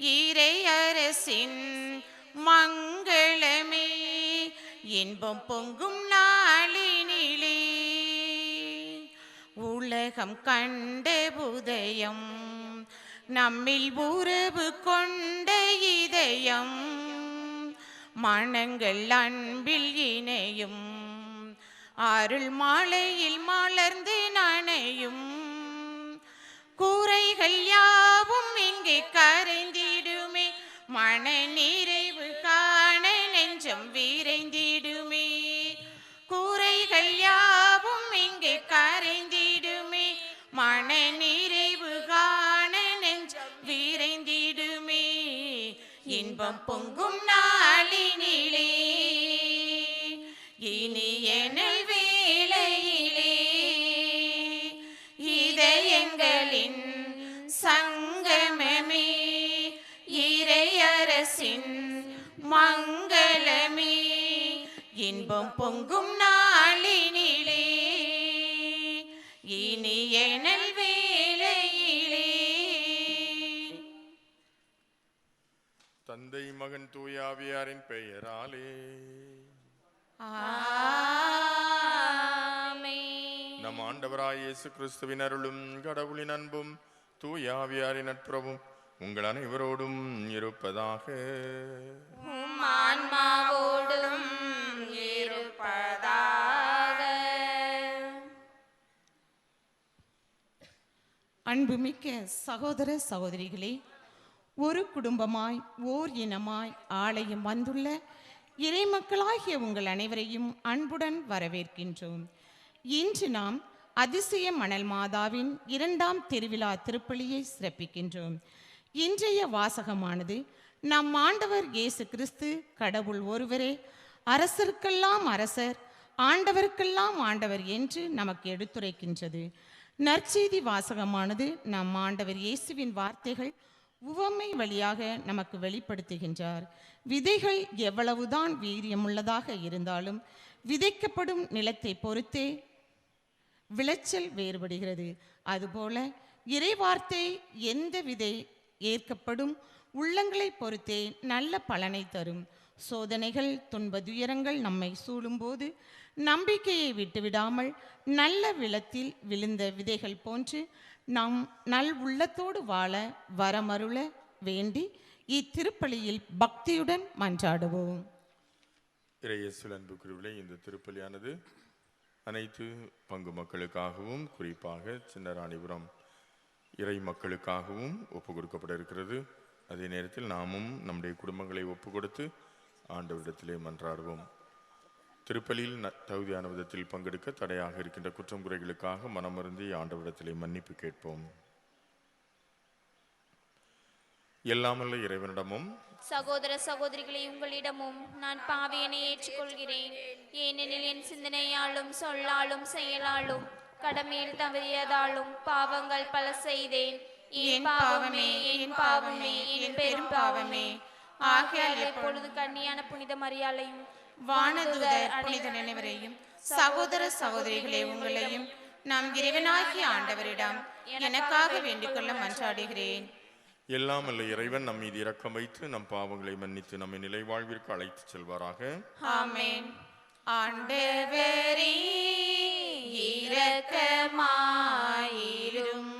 இறையரசின் மங்களமே இன்பம் பொங்கும் நாளினிலே உலகம் கண்ட உதயம் நம்மில் உறவு கொண்ட இதயம் மனங்கள் அன்பில் இணையும் அருள் மாலையில் மலர்ந்து நனையும் கூரைகள் யாவும் இங்கே கரைந்திடுமே மன நிறைவு காண நெஞ்சம் விரைந்திடுமே கூரைகள் யாவும் இங்கே கரைந்திடுமே மன நிறைவு காண நெஞ்சம் விரைந்திடுமே இன்பம் பொங்கும் நாளினிலே இனியனல் வேளையிலே இதயங்களின் சங்கமமே இறையரசின் மங்களமே இன்பம் பொங்கும் நாளினிலே இனியனல் வேளையிலே. தந்தை மகன் தூயாவியாரின் பெயராலே நம் ஆண்டவராய் இயேசு கிறிஸ்துவின் அருளும் கடவுளின் அன்பும் தூயாவியாரின் நட்புறவும் உங்கள் அனைவரோடும் இருப்பதாக. அன்புமிக்க சகோதர சகோதரிகளே, ஒரு குடும்பமாய் ஓர் இனமாய் ஆலயம் வந்துள்ள இறைமக்களாகிய உங்கள் அனைவரையும் அன்புடன் வரவேற்கின்றோம். இன்று நாம் அதிசய மணல் மாதாவின் 2ஆம் திருவிழா திருப்பலியை சிறப்பிக்கின்றோம். இன்றைய வாசகமானது நம் ஆண்டவர் இயேசு கிறிஸ்து கடவுள் ஒருவரே, அரசருக்கெல்லாம் அரசர், ஆண்டவருக்கெல்லாம் ஆண்டவர் என்று நமக்கு எடுத்துரைக்கின்றது. நற்செய்தி வாசகமானது நம் ஆண்டவர் இயேசுவின் வார்த்தைகள் உவமை வழியாக நமக்கு வெளிப்படுத்துகின்றார். விதைகள் எவ்வளவுதான் வீரியமுள்ளதாக இருந்தாலும் விதைக்கப்படும் நிலத்தை பொறுத்தே விளைச்சல் வேறுபடுகிறது. அதுபோல இறைவார்த்தை எந்த விதை ஏற்கப்படும் உள்ளங்களை பொறுத்தே நல்ல பலனை தரும். சோதனைகள் துன்ப துயரங்கள் நம்மை சூழும்போது நம்பிக்கையை விட்டுவிடாமல் நல்ல விளத்தில் விழுந்த விதைகள் போன்று நாம் நல் உள்ளத்தோடு வாழ வரமருள வேண்டி இத்திருப்பலியில் பக்தியுடன் மன்றாடுவோம். இறையேசுவில் அன்புக்குரியவர்களே, இந்த திருப்பலியானது அனைத்து பங்கு மக்களுக்காகவும் குறிப்பாக சின்னராணிபுரம் இறை மக்களுக்காகவும் ஒப்பு கொடுக்கப்பட இருக்கிறது. அதே நேரத்தில் நாமும் நம்முடைய குடும்பங்களை ஒப்பு கொடுத்து ஆண்டவரிடத்திலே மன்றாடுவோம். திருப்பலியில் தகுதியான விதத்தில் பங்கெடுக்க தடையாக இருக்கின்ற குற்றம் குறைகளுக்காக மனமருந்தி ஆண்டவரிடத்திலே மன்னிப்பு கேட்போம். எல்லாமல்ல இறைவனிடமும் சகோதர சகோதரிகளை உங்களிடமும் நான் பாவியனை ஏற்றுக்கொள்கிறேன். ஏனெனில் என் சிந்தனையாலும் சொல்லாலும் செயலாலும் கடமையில் தவறியதாலும் பாவங்கள் பல செய்தேன். என் பாவமே என் பாவமே என் பெரும் பாவமே. ஆகையால் எப்பொழுது கன்னியான புனித மரியாளையும் வானதூதர் புனித நினைவரையும் சகோதர சகோதரிகளே உங்களையும் நம் இறைவனாகிய ஆண்டவரிடம் எனக்காக வேண்டிக் கொள்ள மன்றாடுகிறேன். எல்லாம் அல்ல இறைவன் நம் மீது இரக்கம் வைத்து நம் பாவங்களை மன்னித்து நம்மை நிலை வாழ்விற்கு அழைத்து செல்வாராக. ஆமென். ஆண்டவரே இரக்கமாயிரும்.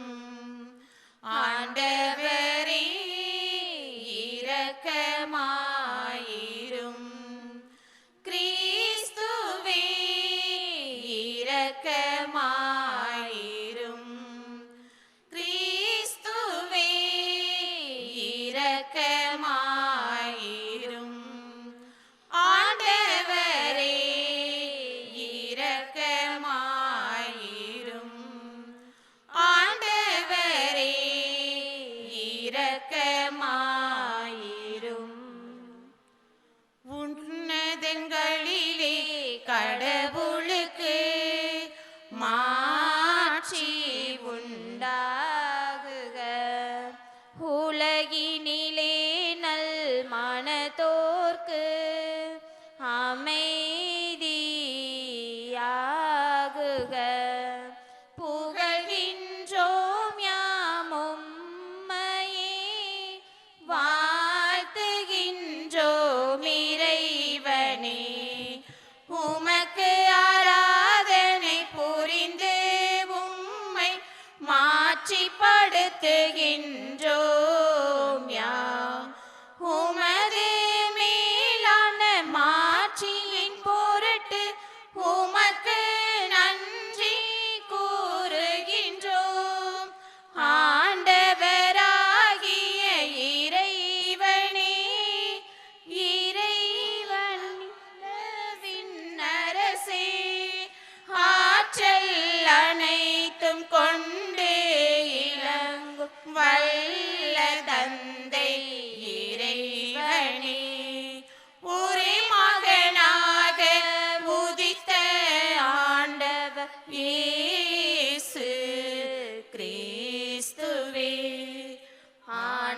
ஆண்டவரே இரக்கமாயிரும். கிறிஸ்துவே இரக்கமாயிரும். கிறிஸ்துவே இரக்கமாயிரும். ஆண்டவரே இரக்கமாயிரும். ஆண்டவரே இரக்கமாயிரும். உன்னதங்களிலே கடவுளுக்கு மாட்சி உண்டாகுக. உலகினிலே நல் மனதோர்க்கு அமைதியாகுக. புகழ்கின்றோம் யாம் உம்மையே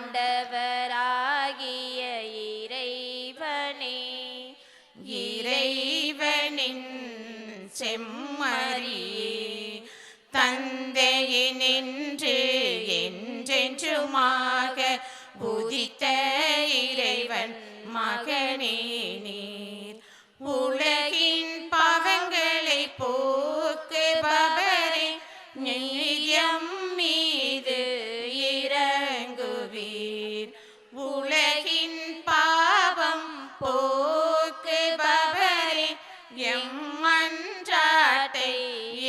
ஆண்டவராகிய இறைவனே இறைவனின் செம்மறியே தந்தையினின்று என்றென்றுமாக உதித்த இறைவன் மகனே நீர் உலகின் பாவங்களை போக்குபவரே நீயம் மீது இறங்குவீர் உலகின் பாவம் போக்குபவரே எம்மன்றாட்டை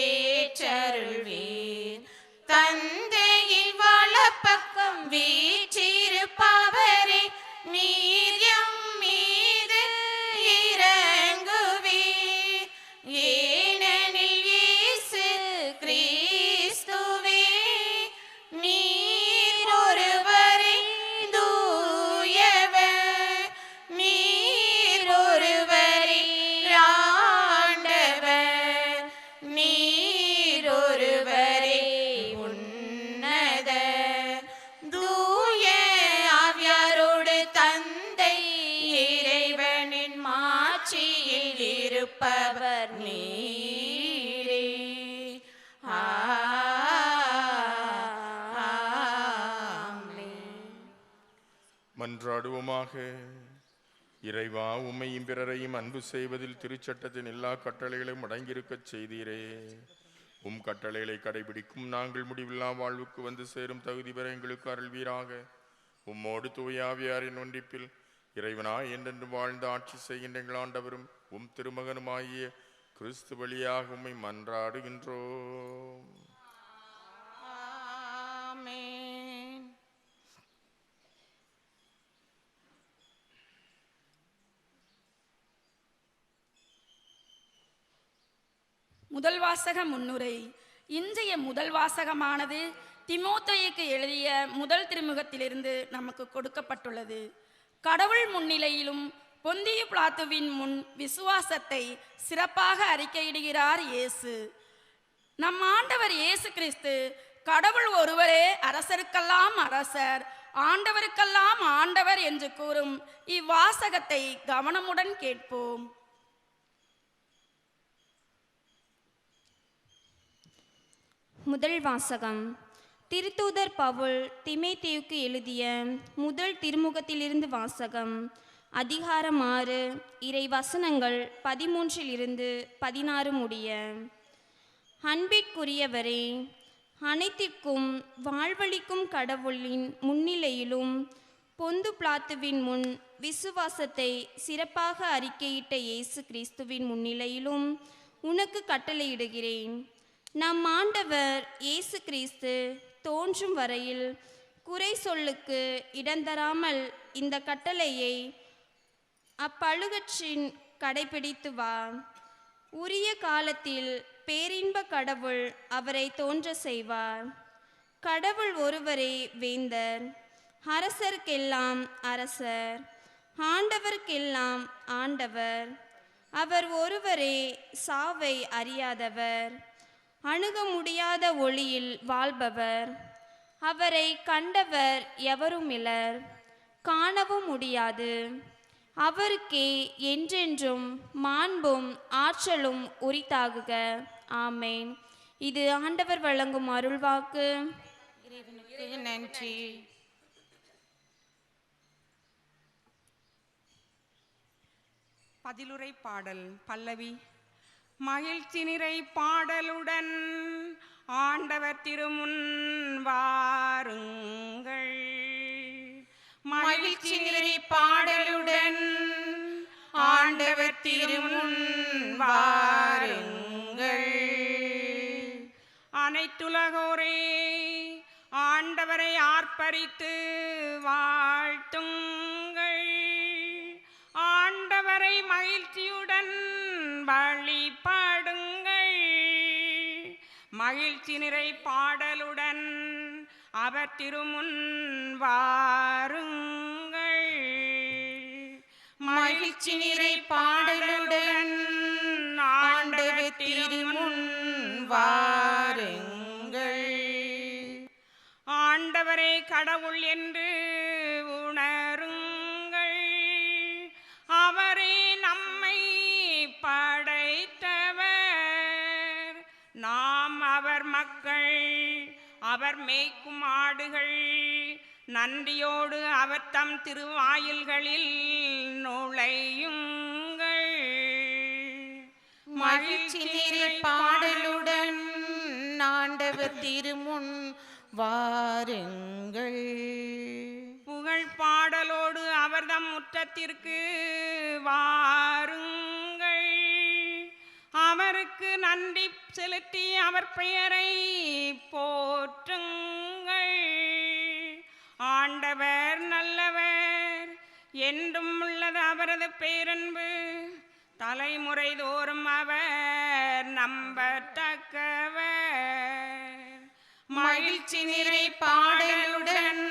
ஏற்றருள்வீர் தந்தையின் வலப்பக்கம் வீற்றிருப்பவரே நீர் எம் மீது இறங்குவீர் ஏனெனில் இயேசு கிறிஸ்துவே நீர் ஒருவரே தூயவர் நீர் ஒருவரே ஆண்டவர் நீர் ஒருவரே உன்னத தூய ஆவியாரோடு தந்தை இறைவனின் மாட்சியில் இருப்பவர் நீரே ஆமென். மன்றாடுவோமாக. இறைவா, உம்மையும் பிறரையும் அன்பு செய்வதில் திருச்சட்டத்தின் எல்லா கட்டளைகளையும் அடங்கியிருக்கச் செய்தீரே. உம் கட்டளைகளை கடைபிடிக்கும் நாங்கள் முடிவில்லா வாழ்வுக்கு வந்து சேரும் தகுதி பெற எங்களுக்கு அருள்வீராக. உம்மோடு தூயாவியாரின் ஒன்றிப்பில் இறைவனா என்றென்று வாழ்ந்து ஆட்சி செய்கின்ற எங்கள் ஆண்டவரும் உம் திருமகனுமாகிய கிறிஸ்து வழியாக உம்மை மன்றாடுகின்றோம். ஆமென். முதல் வாசக முன்னுரை. இன்றைய முதல் வாசகமானது தீமோத்தேயுக்கு எழுதிய முதல் திருமுகத்திலிருந்து நமக்கு கொடுக்கப்பட்டுள்ளது. கடவுள் முன்னிலையிலும் பொந்தியு பிலாத்துவின் முன் விசுவாசத்தை சிறப்பாக அறிக்கையிடுகிறார் இயேசு. நம் ஆண்டவர் இயேசு கிறிஸ்து கடவுள் ஒருவரே அரசருக்கெல்லாம் அரசர், ஆண்டவருக்கெல்லாம் ஆண்டவர் என்று கூறும் இவ்வாசகத்தை கவனமுடன் கேட்போம். முதல் வாசகம். திருத்தூதர் பவுல் தீமோத்தேயுக்கு எழுதிய முதல் திருமுகத்திலிருந்து வாசகம். அதிகாரம் 6, இறை வசனங்கள் 13 16 முடிய. அன்பிற்குரியவரே, அனைத்திற்கும் வாழ்வளிக்கும் கடவுளின் முன்னிலையிலும் பொந்து பிலாத்துவின் முன் விசுவாசத்தை சிறப்பாக அறிக்கையிட்ட இயேசு கிறிஸ்துவின் முன்னிலையிலும் உனக்கு கட்டளையிடுகிறேன். நம் ஆண்டவர் இயேசு கிறிஸ்து தோன்றும் வரையில் குறை சொல்லுக்கு இடந்தராமல் இந்த கட்டளையை அப்பழுகற்றின் கடைபிடித்து வா. உரிய காலத்தில் பேரின்ப கடவுள் அவரை தோன்ற செய்வார். கடவுள் ஒருவரே வேந்தர், அரசர்க்கெல்லாம் அரசர், ஆண்டவர்க்கெல்லாம் ஆண்டவர். அவர் ஒருவரே சாவை அறியாதவர், அணுக முடியாத ஒளியில் வாழ்பவர். அவரை கண்டவர் எவருமிலர், காணவும் முடியாது. அவருக்கே என்றென்றும் மாண்பும் ஆற்றலும் உரித்தாகுக. ஆமேன். இது ஆண்டவர் வழங்கும் அருள்வாக்கு. இறைவனுக்கு நன்றி. பதிலுரை பாடல் பல்லவி. மகிழ்ச்சி நிறை பாடலுடன் ஆண்டவர் திருமுன் வாருங்கள். மகிழ்ச்சி நிறை பாடலுடன் ஆண்டவர் திருமுன் வாருங்கள். அனைத்துலகோரே ஆண்டவரை ஆர்ப்பரித்து வாழ்த்துங்கள். ஆண்டவரை மகிழ்ச்சியுடன் வழிபடுங்கள். மகிழ்ச்சி நிறை பாடலுடன் அவர் திருமுன் வாருங்கள். மகிழ்ச்சி நிறை பாடலுடன் ஆண்டவர் திருமுன் வாருங்கள். ஆண்டவரே கடவுள் என்று மேய்க்கும் ஆடுகள் நன்றியோடு அவர் தம் திருவாயில்களில் நுழையுங்கள். மகிழ்ச்சி நிறை பாடலுடன் ஆண்டவர் திருமுன் வாருங்கள். புகழ் பாடலோடு அவர் தம் முற்றத்திற்கு வாருங்கள். அவருக்கு நன்றி செலுத்தி அவர் பெயரை போற்றுங்கள். ஆண்டவர் நல்லவர், என்றும் உள்ளது அவரது பேரன்பு. தலைமுறை தோறும் அவர் நம்பத்தக்கவர். மகிழ்ச்சி நிறை பாடலுடன்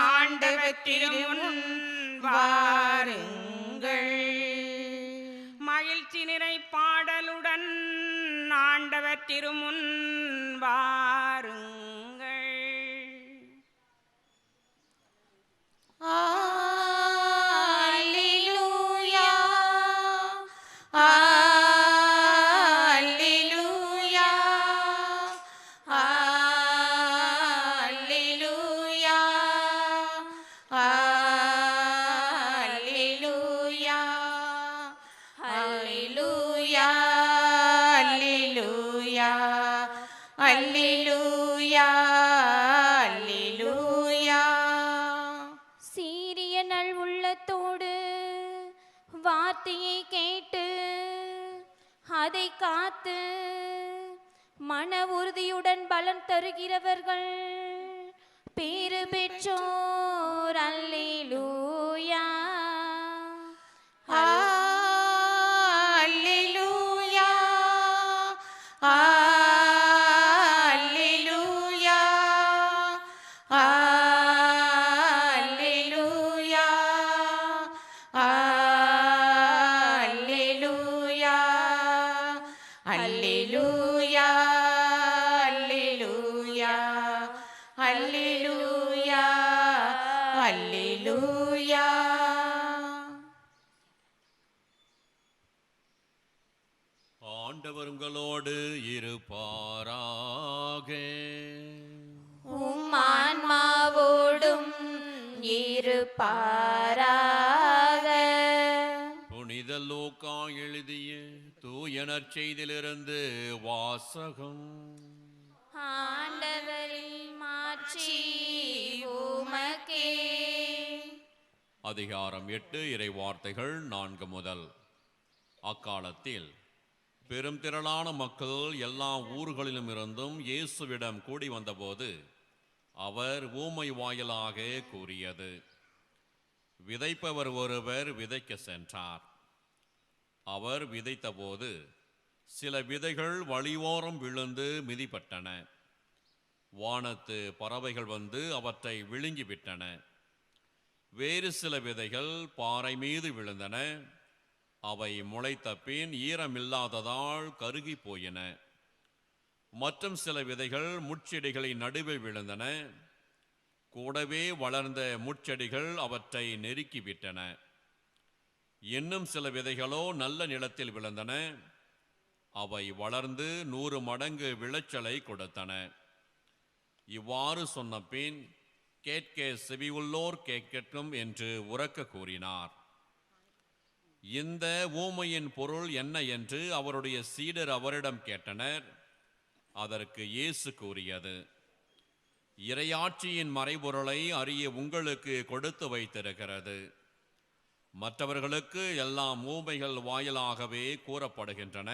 ஆண்டவர் திருமுன் வாருங்கள். மகிழ்ச்சி நிறை பாடலுடன் ஆண்டவர் திருமுன் வாருங்கள். அல்லேலூயா, அல்லேலூயா, அல்லேலூயா, அல்லேலூயா, அல்லேலூயா, அல்லேலூயா, அல்லேலூயா. சீரிய நல் உள்ளத்தோடு வார்த்தையை கேட்டு அதை காத்து மன உறுதியுடன் பலன் தருகிறவர்கள் பேறு பெற்றோர். அல்லேலூயா, அல்லேலூயா, அல்லேலூயா, அல்லேலூயா, அல்லேலூயா, அல்லேலூயா, அல்லேலூயா, அல்லேலூயா, அல்லேலூயா. ஆண்டவர் உங்களோடு இருப்பாராக. உம் ஆன்மாவோடும் இருப்பாராக. புனித லூக்கா எழுதிய தூய நற்செய்தியிலிருந்து வாசகம். ஆண்டவரின் மாட்சி உமக்கே. அதிகாரம் 8 இறை வார்த்தைகள் 4 முதல். அக்காலத்தில் பெரும் திரளான மக்கள் எல்லா ஊர்களிலும் இருந்தும் இயேசுவிடம் கூடி வந்தபோது அவர் ஊமை வாயிலாக கூறியது: விதைப்பவர் ஒருவர் விதைக்க சென்றார். அவர் விதைத்தபோது சில விதைகள் வழியோரம் விழுந்து மிதிப்பட்டன. வானத்து பறவைகள் வந்து அவற்றை விழுங்கிவிட்டன. வேறு சில விதைகள் பாறை மீது விழுந்தன. அவை முளைத்த பின் ஈரமில்லாததால் கருகி போயின. மற்றும் சில விதைகள் முட்செடிகளின் நடுவே விழுந்தன. கூடவே வளர்ந்த முட்செடிகள் அவற்றை நெருக்கிவிட்டன. இன்னும் சில விதைகளோ நல்ல நிலத்தில் விழுந்தன. அவை வளர்ந்து 100 மடங்கு விளைச்சலை கொடுத்தன. இவ்வாறு சொன்ன பின் கேட்க செவியுள்ளோர் கேட்கட்டும் என்று உரக்க கூறினார். இந்த ஊமையின் பொருள் என்ன என்று அவருடைய சீடர் அவரிடம் கேட்டனர். அதற்கு இயேசு கூறியது: இறையாட்சியின் மறைபொருளை அறிய உங்களுக்கு கொடுத்து வைத்திருக்கிறது. மற்றவர்களுக்கு எல்லாம் ஊமைகள் வாயிலாகவே கூறப்படுகின்றன.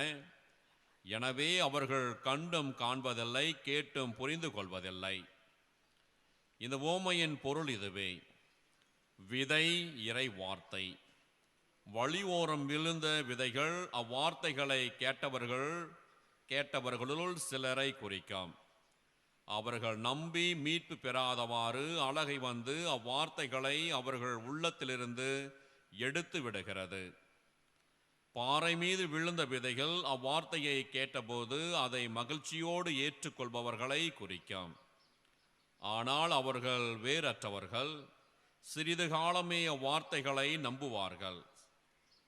எனவே அவர்கள் கண்டும் காண்பதில்லை, கேட்டும் புரிந்து கொள்வதில்லை. இந்த ஊமையின் பொருள் இதுவே: விதை இறை வார்த்தை. வழியோரம் விழுந்த விதைகள் அவ்வார்த்தைகளை கேட்டவர்களுள் சிலரை குறிக்கும். அவர்கள் நம்பி மீட்பு பெறாதவாறு அழகை வந்து அவ்வார்த்தைகளை அவர்கள் உள்ளத்திலிருந்து எடுத்து விடுகிறது. பாறை மீது விழுந்த விதைகள் அவ்வார்த்தையை கேட்டபோது அதை மகிழ்ச்சியோடு ஏற்றுக்கொள்பவர்களை குறிக்கும். ஆனால் அவர்கள் வேறற்றவர்கள். சிறிது காலமே அவ்வார்த்தைகளை நம்புவார்கள்.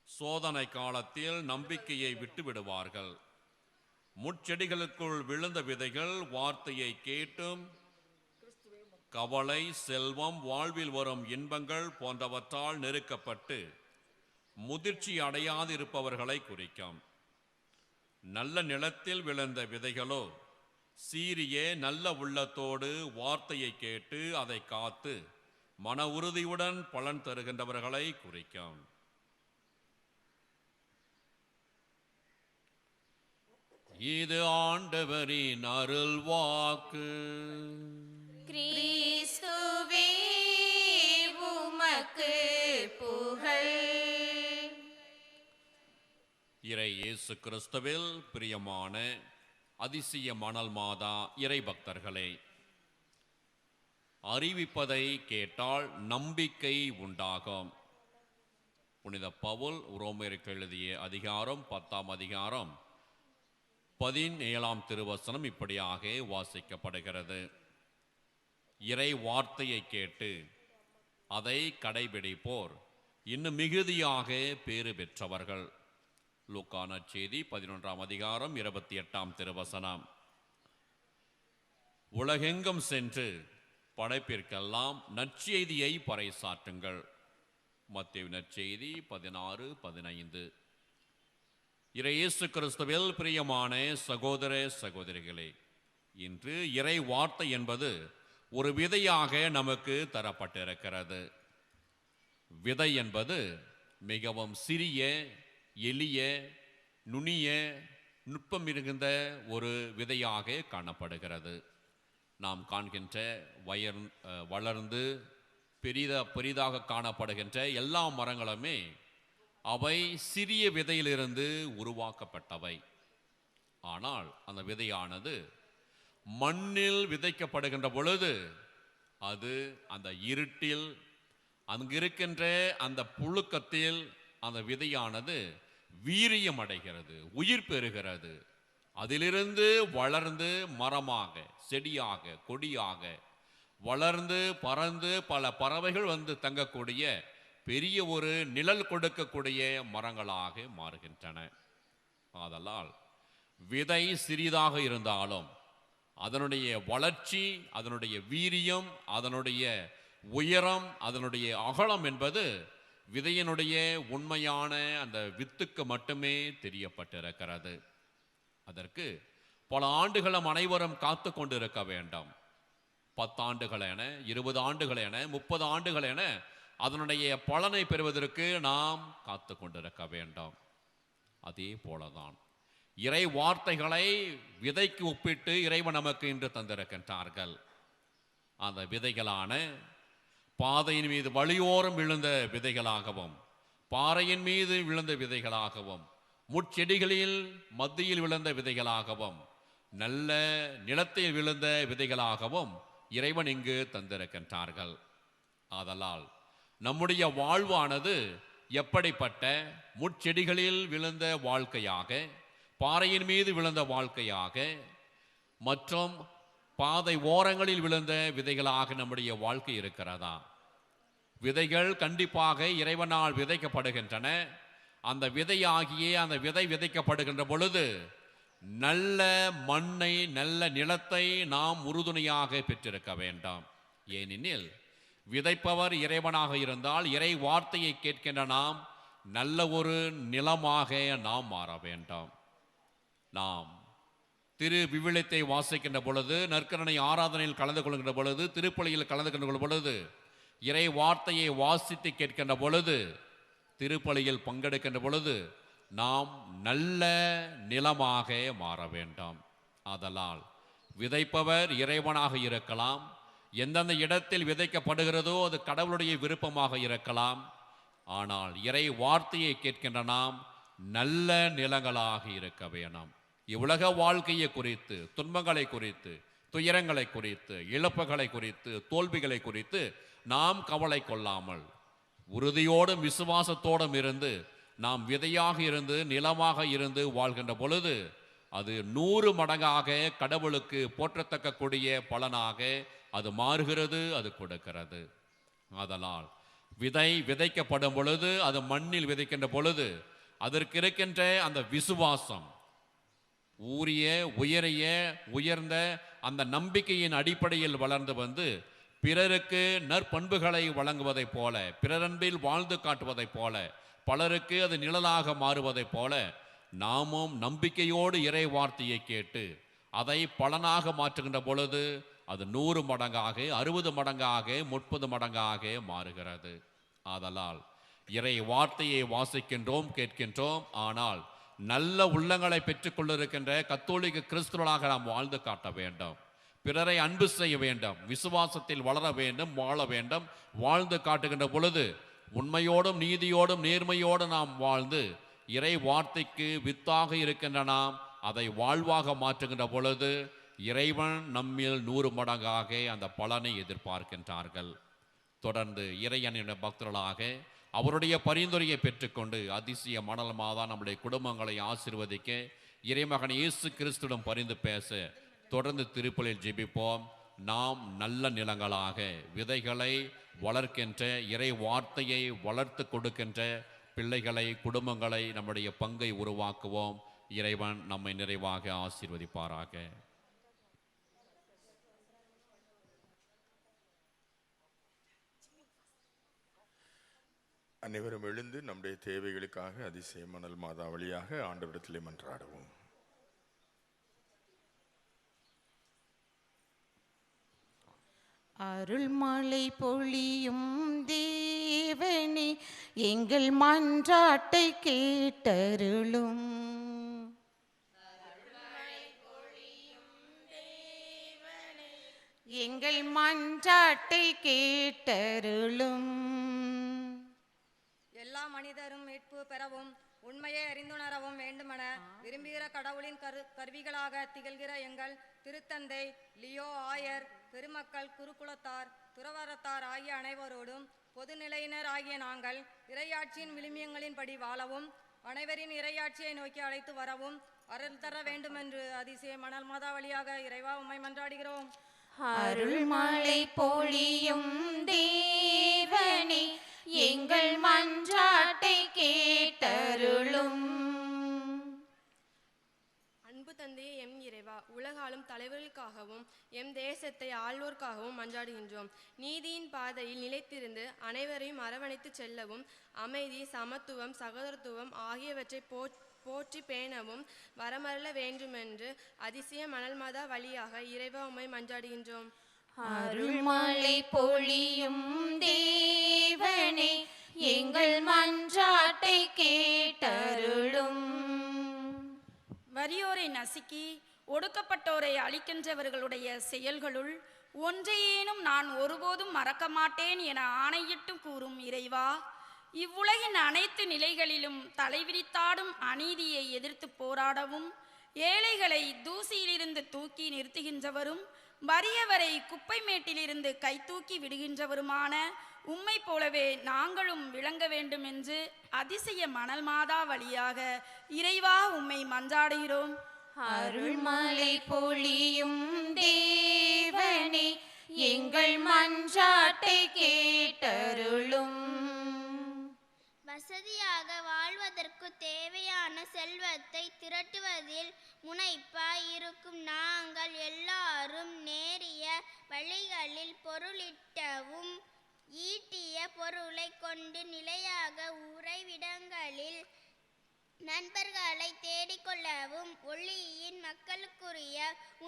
சோதனை காலத்தில் நம்பிக்கையை விட்டுவிடுவார்கள். முட்செடிகளுக்குள் விழுந்த விதைகள் வார்த்தையை கேட்டும் கவலை, செல்வம், வாழ்வில் வரும் இன்பங்கள் போன்றவற்றால் நெருக்கப்பட்டு முதிர்ச்சி அடையாது இருப்பவர்களை குறிக்கும். நல்ல நிலத்தில் விழுந்த விதைகளோ சீரிய நல்ல உள்ளத்தோடு வார்த்தையை கேட்டு அதை காத்து மன உறுதியுடன் பலன் தருகின்றவர்களை குறிக்கும். இது ஆண்டவரின் அருள் வாக்கு. கிறிஸ்துவே உமக்கு புகழ். இறை இயேசு கிறிஸ்துவில் பிரியமான அதிசய மணல் மாதா இறை பக்தர்களே, அறிவிப்பதை கேட்டால் நம்பிக்கை உண்டாகும். புனித பவுல் ரோமேருக்கு எழுதிய அதிகாரம் 10ஆம் அதிகாரம் 17ஆம் திருவசனம் இப்படியாக வாசிக்கப்படுகிறது. இறை வார்த்தையை கேட்டு அதை கடைபிடிப்போர் இன்னும் மிகுதியாக பேறு பெற்றவர்கள். லூக்கா நற்செய்தி 11ஆம் அதிகாரம் 28ஆம் திருவசனம். உலகெங்கும் சென்று படைப்பிற்கெல்லாம் நற்செய்தியை பறைசாற்றுங்கள். மத்தேயு நற்செய்தி 16:15. இறை இயேசு கிறிஸ்துவில் பிரியமான சகோதர சகோதரிகளே, இன்று இறை வார்த்தை என்பது ஒரு விதையாக நமக்கு தரப்பட்டிருக்கிறது. விதை என்பது மிகவும் சிறிய, எளிய, நுனிய, நுட்பம் மிகுந்த ஒரு விதையாக காணப்படுகிறது. நாம் காண்கின்ற வளர்ந்து பெரிதாக காணப்படுகின்ற எல்லா மரங்களுமே அவை சிறிய விதையிலிருந்து உருவாக்கப்பட்டவை. ஆனால் அந்த விதையானது மண்ணில் விதைக்கப்படுகின்ற பொழுது அது அந்த இருட்டில் அங்கிருக்கின்ற அந்த புழுக்கத்தில் அந்த விதையானது வீரியம் அடைகிறது, உயிர் பெறுகிறது. அதிலிருந்து வளர்ந்து மரமாக, செடியாக, கொடியாக வளர்ந்து பறந்து பல பறவைகள் வந்து தங்கக்கூடிய பெரிய ஒரு நிழல் கொடுக்கக்கூடிய மரங்களாக மாறுகின்றன. ஆதலால் விதை சிறிதாக இருந்தாலும் அதனுடைய வளர்ச்சி, அதனுடைய வீரியம், அதனுடைய உயரம், அதனுடைய அகலம் என்பது விதையினுடைய உண்மையான அந்த வித்துக்கு மட்டுமே தெரியப்பட்டிருக்கிறது. அதற்கு பல ஆண்டுகள் அனைவரும் காத்து கொண்டிருக்க வேண்டும். 10 ஆண்டுகள் என, 20 ஆண்டுகள் என, 30 ஆண்டுகள் என அதனுடைய பலனை பெறுவதற்கு நாம் காத்து கொண்டிருக்க வேண்டும். அதே போலதான் இறை வார்த்தைகளை விதைக்கு ஒப்பிட்டு இறைவன் நமக்கு இன்று தந்திருக்கின்றார்கள். அந்த விதைகளான பாதையின் மீது வழியோரம் விழுந்த விதைகளாகவும், பாறையின் மீது விழுந்த விதைகளாகவும், முட்செடிகளில் மத்தியில் விழுந்த விதைகளாகவும், நல்ல நிலத்தில் விழுந்த விதைகளாகவும் இறைவன் இங்கு தந்திருக்கின்றார்கள். ஆதலால் நம்முடைய வாழ்வானது எப்படிப்பட்ட முட்செடிகளில் விழுந்த வாழ்க்கையாக, பாறையின் மீது விழுந்த வாழ்க்கையாக மற்றும் பாதை ஓரங்களில் விழுந்த விதைகளாக நம்முடைய வாழ்க்கை இருக்கிறதா? விதைகள் கண்டிப்பாக இறைவனால் விதைக்கப்படுகின்றன. அந்த விதையாகிய அந்த விதை விதைக்கப்படுகின்ற பொழுது நல்ல மண்ணை, நல்ல நிலத்தை நாம் உறுதுணையாக பெற்றிருக்க வேண்டாம். ஏனெனில் விதைப்பவர் இறைவனாக இருந்தால் இறை வார்த்தையை கேட்கின்ற நாம் நல்ல ஒரு நிலமாக நாம் மாற வேண்டாம். நாம் திரு விவிலியத்தை வாசிக்கின்ற பொழுது, நற்கருணை ஆராதனையில் கலந்து கொள்கின்ற பொழுது, திருப்பலியில் கலந்து கொள்கின்ற பொழுது, இறை வார்த்தையை வாசித்து கேட்கின்ற பொழுது, திருப்பலியில் பங்கெடுக்கின்ற பொழுது நாம் நல்ல நிலமாக மாற வேண்டாம். ஆதலால் விதைப்பவர் இறைவனாக இருக்கலாம். எந்தெந்த இடத்தில் விதைக்கப்படுகிறதோ அது கடவுளுடைய விருப்பமாக இருக்கலாம். ஆனால் இறை வார்த்தையை கேட்கின்ற நாம் நல்ல நிலங்களாக இருக்க வேணும். இவ்வுலக வாழ்க்கையை குறித்து, துன்பங்களை குறித்து, துயரங்களை குறித்து, இழப்புகளை குறித்து, தோல்விகளை குறித்து நாம் கவலை கொள்ளாமல் உறுதியோடும் விசுவாசத்தோடும் இருந்து நாம் விதையாக இருந்து நிலமாக இருந்து வாழ்கின்ற பொழுது அது 100 மடங்காக கடவுளுக்கு போற்றத்தக்க கூடிய பலனாக அது மாறுகிறது, அது கொடுக்கிறது. ஆதலால் விதை விதைக்கப்படும் பொழுது, அது மண்ணில் விதைக்கின்ற பொழுது அதற்கு இருக்கின்ற அந்த விசுவாசம், உயர்ந்த அந்த நம்பிக்கையின் அடிப்படையில் வளர்ந்து வந்து பிறருக்கு நற்பண்புகளை வழங்குவதைப் போல, பிறரன்பில் வாழ்ந்து காட்டுவதைப் போல, பலருக்கு அது நிழலாக மாறுவதைப் போல, நாமும் நம்பிக்கையோடு இறை வார்த்தையை கேட்டு அதை பலனாக மாற்றுகின்ற பொழுது அது 100 மடங்காக, 60 மடங்காக, 30 மடங்காக மாறுகிறது. ஆதலால் இறை வார்த்தையை வாசிக்கின்றோம், கேட்கின்றோம். ஆனால் நல்ல உள்ளங்களை பெற்றுக்கொண்டிருக்கின்ற கத்தோலிக்க கிறிஸ்துவர்களாக நாம் வாழ்ந்து காட்ட வேண்டும். பிறரை அன்பு செய்ய வேண்டும், விசுவாசத்தில் வளர வேண்டும், வாழ வேண்டும். வாழ்ந்து காட்டுகின்ற பொழுது உண்மையோடும் நீதியோடும் நேர்மையோடும் நாம் வாழ்ந்து இறை வார்த்தைக்கு வித்தாக இருக்கின்ற நாம் அதை வாழ்வாக மாற்றுகின்ற பொழுது இறைவன் நம்மில் 100 மடங்காக அந்த பலனை எதிர்பார்க்கின்றார்கள். தொடர்ந்து இறையனின் பக்தர்களாக அவருடைய பரிந்துரையை பெற்றுக்கொண்டு அதிசய மணல் மாதா நம்முடைய குடும்பங்களை ஆசீர்வதிக்க இறைமகன் இயேசு கிறிஸ்துவிடம் பரிந்து பேச தொடர்ந்து திருப்பலில் ஜெபிப்போம். நாம் நல்ல நிலங்களாக விதைகளை வளர்க்கின்ற, இறை வார்த்தையை வளர்த்து கொடுக்கின்ற பிள்ளைகளை, குடும்பங்களை, நம்முடைய பங்கை உருவாக்குவோம். இறைவன் நம்மை நிறைவாக ஆசீர்வதிப்பாராக. அனைவரும் எழுந்து நம்முடைய தேவைகளுக்காக அதிசய மணல் மாதா வழியாக ஆண்டவரிடத்திலே மன்றாடுவோம். அருள்மழை பொழியும் தேவனே, எங்கள் மன்றாட்டை கேட்டருளும். எங்கள் மன்றாட்டை கேட்டருளும். எல்லா மனிதரும் மீட்பு பெறவும் உண்மையை அறிந்துணரவும் வேண்டுமென விரும்புகிற கடவுளின் கருவிகளாக திகழ்கிற எங்கள் திருத்தந்தை லியோ ஆயர், பெருமக்கள், குருகுலத்தார், துறவரத்தார் ஆகிய அனைவரோடும் பொதுநிலையினர் ஆகிய நாங்கள் இறையாட்சியின் விளிம்பியங்களின்படி வாழவும் அனைவரின் இறையாட்சியை நோக்கி அழைத்து வரவும் அருள் தர வேண்டுமென்று அதிசய மணல் மாதா வழியாக இறைவா உம்மை மன்றாடுகிறோம். அருள்மழை பொழியும் தேவனே, எங்கள் மன்றாட்டை கேட்டருளும். அன்பு தந்தையே எம் இறைவா, உலகாலும் தலைவர்களுக்காகவும் எம் தேசத்தை ஆள்வோர்க்காகவும் மன்றாடுகின்றோம். நீதியின் பாதையில் நிலைத்திருந்து அனைவரையும் அரவணைத்து செல்லவும் அமைதி, சமத்துவம், சகோதரத்துவம் ஆகியவற்றை போற்றி பேணவும் வரமருள வேண்டுமென்று அதிசய மணல் மாதா வழியாக இறைவா உம்மை மன்றாடுகின்றோம். அருள்மழை பொழியும் தேவனே, எங்கள் மன்றாட்டை கேட்டருளும். வறியோரை நசுக்கி ஒடுக்கப்பட்டோரை அழிக்கின்றவர்களுடைய செயல்களுள் ஒன்றையேனும் நான் ஒருபோதும் மறக்க மாட்டேன் என ஆணையிட்டு கூறும் இறைவா, இவ்வுலகின் அனைத்து நிலைகளிலும் தலைவிரித்தாடும் அநீதியை எதிர்த்து போராடவும், ஏழைகளை தூசியிலிருந்து தூக்கி நிறுத்துகின்றவரும் வறியவரை குப்பை மேட்டிலிருந்து கைதூக்கி விடுகின்றவருமான உம்மை போலவே நாங்களும் விளங்க வேண்டும் என்று அதிசய மணல் மாதா வழியாக இறைவா உம்மை மன்றாடுகிறோம். அருள்மழை பொழியும் தேவனே, எங்கள் மன்றாட்டை கேட்டருளும். வசதியாக வாழ்வதற்கு தேவையான செல்வத்தை திரட்டுவதில் முனைப்பாய் இருக்கும் நாங்கள் எல்லாரும் நேரிய வழிகளில் பொருளிட்டவும் ஈட்டிய பொருளை கொண்டு நிலையாக உறைவிடங்களில் நண்பர்களை தேடிக்கொள்ளவும் ஒளியின் மக்களுக்குரிய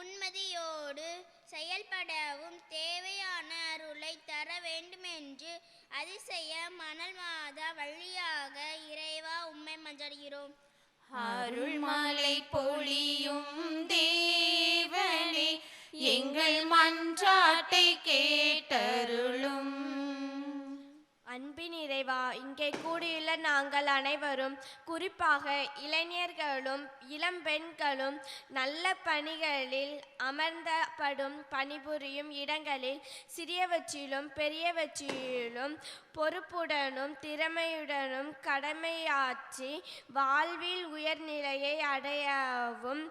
உண்மதியோடு செயல்படவும் தேவையான அருளை தர வேண்டுமென்று அதிசய மணல் மாதா வழியாக இறைவா உம்மை மன்றாடுகிறோம். அருள்மழை பொழியும் தேவனே, எங்கள் மன்றாட்டை கேட்டருளும். அன்பின் இறைவா, இங்கே கூடியுள்ள நாங்கள் அனைவரும், குறிப்பாக இளைஞர்களும் இளம்பெண்களும் நல்ல பணிகளில் அமர்ந்தபடும் பணிபுரியும் இடங்களில் சிறியவற்றிலும் பெரியவற்றிலும் பொறுப்புடனும் திறமையுடனும் கடமையாற்றி வாழ்வில் உயர்நிலையை அடையவும்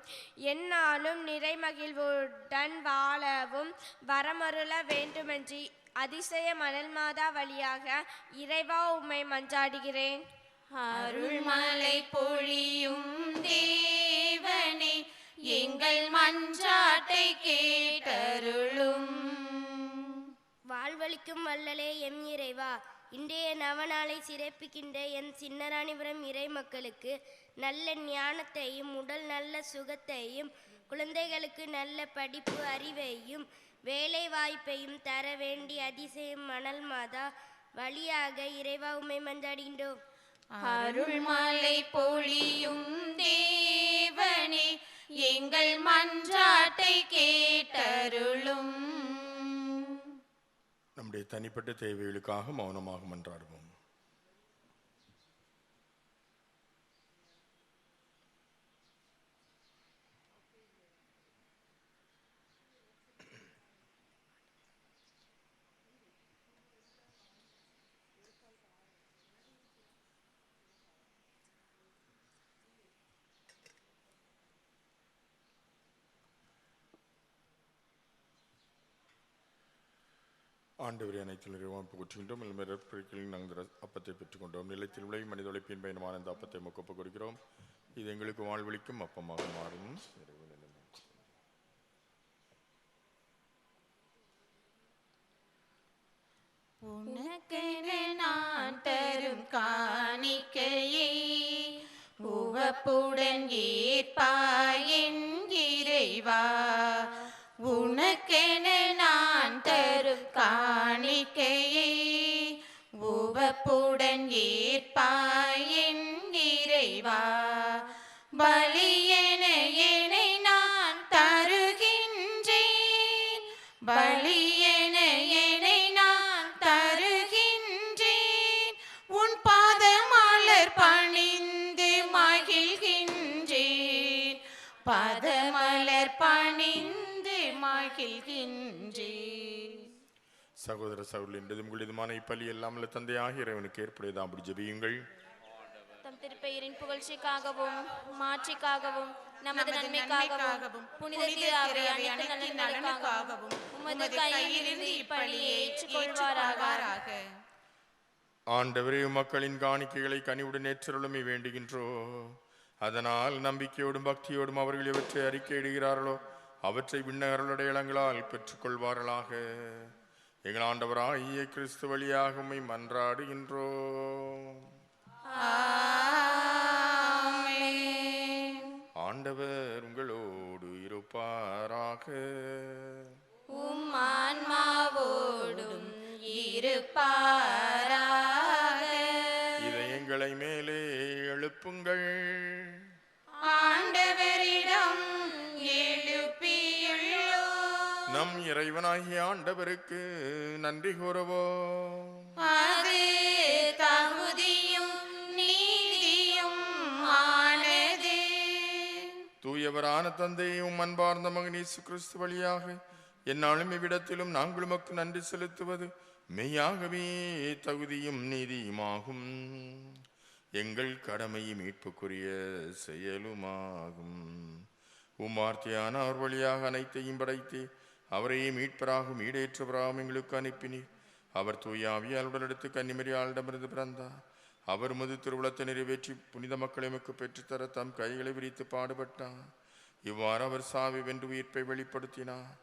எந்நாளும் நிறைமகிழ்வுடன் வாழவும் வரமருள வேண்டுமென்று அதிசய மணல் மாதா வழியாக இறைவா உம்மை மன்றாடுகிறேன். அருள்மழை பொழியும் தேவனே, எங்கள் மன்றாட்டை கேட்டருளும். வாழ்வளிக்கும் வள்ளலே எம் இறைவா, இன்றைய நவநாளை சிறப்பிக்கின்ற என் சின்னராணிபுரம் இறை மக்களுக்கு நல்ல ஞானத்தையும் உடல் நல்ல சுகத்தையும் குழந்தைகளுக்கு நல்ல படிப்பு அறிவையும் வேலை வாய்ப்பையும் தர வேண்டி அதிசயம் மணல் மாதா வழியாக இறைவா உம்மை மன்றாடுகின்றோம். அருள்மலை பொழியும் தேவனே, எங்கள் மன்றாட்டை கேட்டருளும். நம்முடைய தனிப்பட்ட தேவைகளுக்காக மௌனமாக மன்றாடுவோம். ஆண்டவரே, அனைத்தில் நிறைவாக புகழ்கின்றோம். நாங்கள் அப்பத்தை பெற்றுக்கொண்டோம். நிலத்தில் உள்ள மனித உழைப்பின் பயணமான இந்த அப்பத்தை ஒப்பு கொடுக்கிறோம். இது எங்களுக்கு வாழ்வளிக்கும் அப்பமாக மாறும். உனக்கென நான் தரும் காணிக்கையை உவப்புடன் ஏற்பாய் என் இறைவா. உனக்கென நான் தரும் காணிக்கையை உவப்புடன் ஏற்பாய் என் இறைவா. பலியென என்னை நான் தருகின்றேன், பலியென என்னை நான் தருகின்றேன். உன் பாதமலர் பணிந்து மகிழ்கின்றேன், பாதமலர் பணிந்து மகிழ்கின்றேன். சகோதர சகோதரி, என்றதும் உங்களுதுமான இப்பலி எல்லாம் தந்தையாக இறைவனுக்கு ஏற்புடையதான். அப்படி ஜெபியுங்கள். தம் திருப்பெயரின் புகழ்ச்சிக்காகவும் மாட்சிக்காகவும் நமது நன்மைக்காகவும் புனித திரு அனைத்து நலனுக்காகவும் உமது கையிலிருந்து இப்பலியை ஏற்றுக்கொள்வாராக. ஆண்டவரே, மக்களின் காணிக்கைகளை கனிவுடன் ஏற்றருளுமை வேண்டுகின்றோ. அதனால் நம்பிக்கையோடும் பக்தியோடும் அவர்கள் எவற்றை அறிக்கையிடுகிறார்களோ அவற்றை விண்ணகர்களுடைய இளங்களால் பெற்றுக்கொள்வார்களாக. எங்கள் ஆண்டவராகிய கிறிஸ்து வழியாக உம்மை மன்றாடுகின்றோம். ஆண்டவர் உங்களோடு இருப்பாராக. உம் ஆன்மாவோடும் இருப்பாராக. இதயங்களை மேலே எழுப்புங்கள். ஆண்டவரிடம் எழுப்பியுள்ளோம். நம் இறைவனாகிய ஆண்டவருக்கு நன்றி கூறுவோம். அது தகுதியும் நீதியும் ஆனது. தூயவரான தந்தையும் அன்பார்ந்த மகன் இயேசு கிறிஸ்து வழியாக என்னாலும் இவ்விடத்திலும் நாங்கள் உமக்கு நன்றி செலுத்துவது மெய்யாகவே தகுதியும் நீதியுமாகும். எங்கள் கடமை மீட்புக்குரிய செயலுமாகும். உமார்த்தியான அவர் வழியாக அனைத்தையும் படைத்து அவரையே மீட்பராகவும் ஈடேற்றவராகவும் எங்களுக்கு அனுப்பினீர். அவர் தூயாவியால் உடலெடுத்து கன்னிமரியாளிடமிருந்து பிறந்தார். அவர் முது திருவுளத்தை நிறைவேற்றி புனித மக்களை எமக்கு பெற்றுத்தர தம் கைகளை விரித்து பாடுபட்டார். இவ்வாறு அவர் சாவி வென்று உயிர்ப்பை வெளிப்படுத்தினார்.